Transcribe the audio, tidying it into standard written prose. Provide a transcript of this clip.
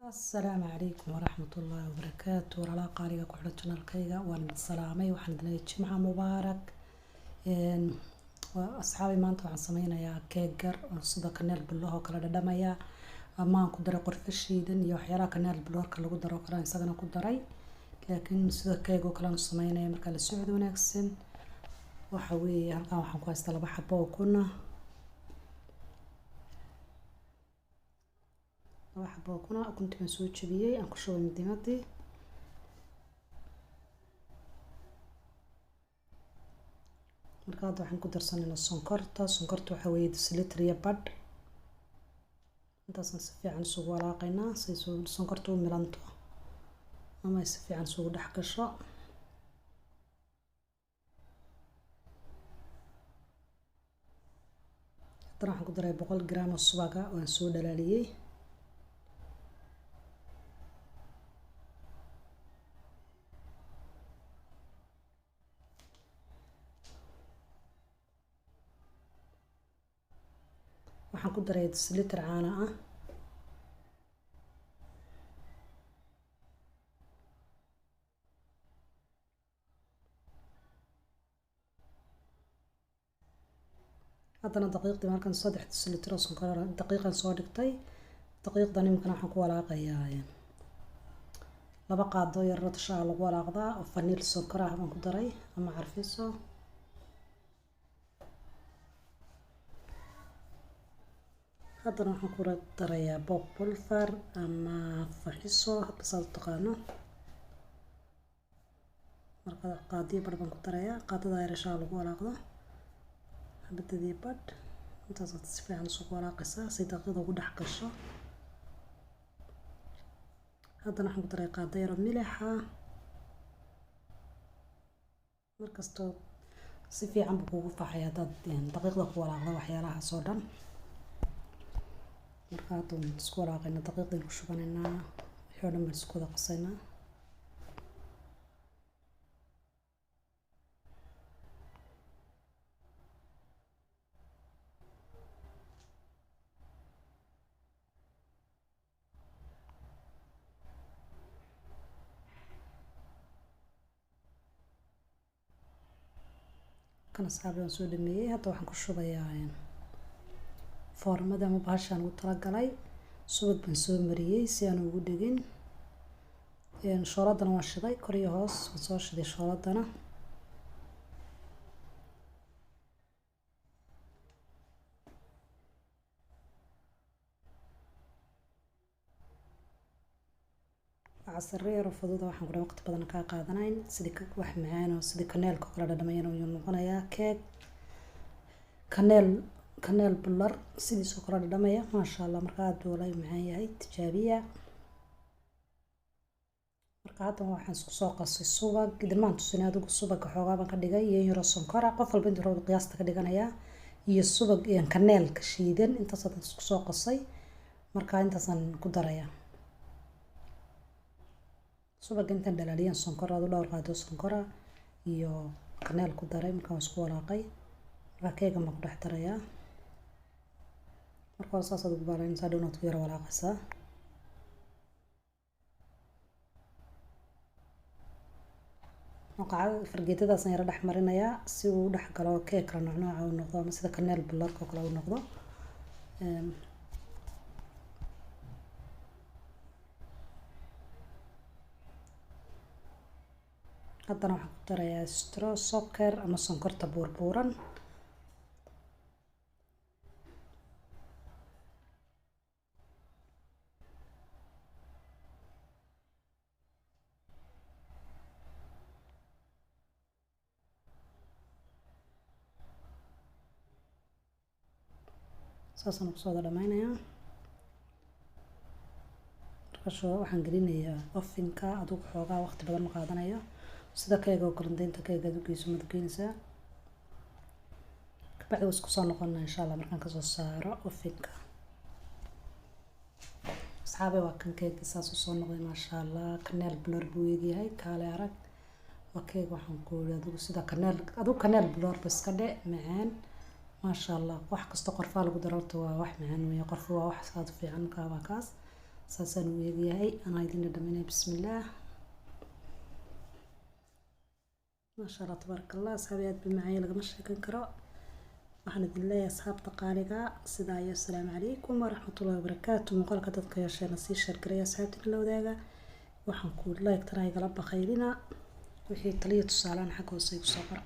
السلام عليكم ورحمة الله وبركاته. ولا قارئة كحلة channelkayga waan salaamay waxaan idin jimca mubaarak asxaabi maanta waxaan sameynayaa keeg gar oo sida kaneel biloho kala dhadhamaya ama aan ku daray qorfe shiidan iyo waxyaalaha kaneel biloorka lagu daro kala isagana ku daray laakiin sida keeg oo kala sameynaya marka la socdo wanaagsan waxa weeye halkan waxaan ku haystaa laba xabo oo kuna كنت مسوي شبيه أنكو شو مدينتي مركاد waxaan ku darsanayna sonkorta waxa weeye silitr iyo badh intaasna si fiican isugu walaaqaynaa si sonkortu u milanto ama si fiican isugu dhex gasho hadana waxaan ku daray 100 gram oo subaga oo aan soo dhalaaliyay waxaan ku daray silitr caano ah hadana daqiiqdii markaan 3 silitr oo sonkor daqiiqan soo dhigtay daqiiqdan imkan waxaan ku walaaqayaa laba qaado yar oo tasha lagu walaaqdaa oo vanil sonkor ah baan ku daray ama carfiso hadana waxaan ku darayaa bob pulver ama faxiso hadda saad taqaano marka qaadiyo badh baan ku darayaa qaadada yarasha lagu walaaqdo habadii badh intaas si fiican isugu walaaqaysaa si daqiiqda ugu dhex gasho hadana waxaan ku daray qaado yar oo milix ah markasto si fiican buu kugu faxayaa dad daqiiqda ku walaaqdo waxyaalaha soo dhan markaad isku walaaqayna daqiiqdii ku shubanayna wixii dhan isku wada qasayna kana saabaan soo dhameeyay hadda waxaan ku shubayaa foormada ama bahashan ugu talagalay subag baan soo mariyay si aan ugu dhigin shooladana waan shiday kor iyo hoos waan soo shiday shooladana casariyeero fudud waxaan ku waqti badan ka qaadanayn sidii wax macaan oo sidii kaneelka kala dhadhamayna uu noqonayaa keeg kaneel bular sidiisoo kala dhadhamaya maasha Allah marka aad buu la macaan yahay tijaabiya marka hadda waxaan isku soo qasay subag idmaan tusinay adigu subag xoogaa baan ka dhigay iyo yaro sonkor qof walba intuu rabo qiyaasta ka dhiganaya iyo subag iyo kaneelka shiidan intaas aan isku soo qasay marka intaasaan ku daraya subag intaan dhalaaliyan sonkor aad u dhowr qaado sonkor iyo kaneel ku daray marka isku walaaqay marka keega ma ku dhex darayaa marka saas aad ugu baalaysaa doonad ku yar walaaqaysaa qacad fargeetadaas yar dhex marinayaa si uu dhex galo keeg kala nooc u noqdo ama sida kaneel bilarka kala u noqdo hadana waxaan ku darayaa straw sokor ama sonkorta buurbuuran saasaan ku soo dhamaynayaa marka waxaan gelinayaa ovenka adigu xoogaa waqti badan ma qaadanayo sida keega oo karanteynta keega aad u geyso mad geynaysaa kabacdi isku soo noqonaa insha Allah markaan ka soo saaro ovenka asxaabe waa kan keega saas u soo noqday maasha Allah kaneel blur buu yahay kaale arag waa keeg waxaan ku adigu sida kaneel blur bas ka dhe macaan ما شاء الله wax kasto qorfa lagu dararto waa wax macaan weey qorfa waa wax saad fiican ka waa kaas ساسان وياهي أنا عايزين ندمنا بسم الله ما شاء الله تبارك الله. أصحابي بمعايا لقى مش كان كراء waxaan idin leeyahay asxaabta qaaliga sidaa iyo assalaamu calaykum waraxmatullaahi wabarakaatu. muuqaalka dadka yeesheena sii share gareeya asxaabta la wadaaga. waxaan ku like tan ay gala baqaylina wixii taliya tusaalaan xag hoose ku soo qor.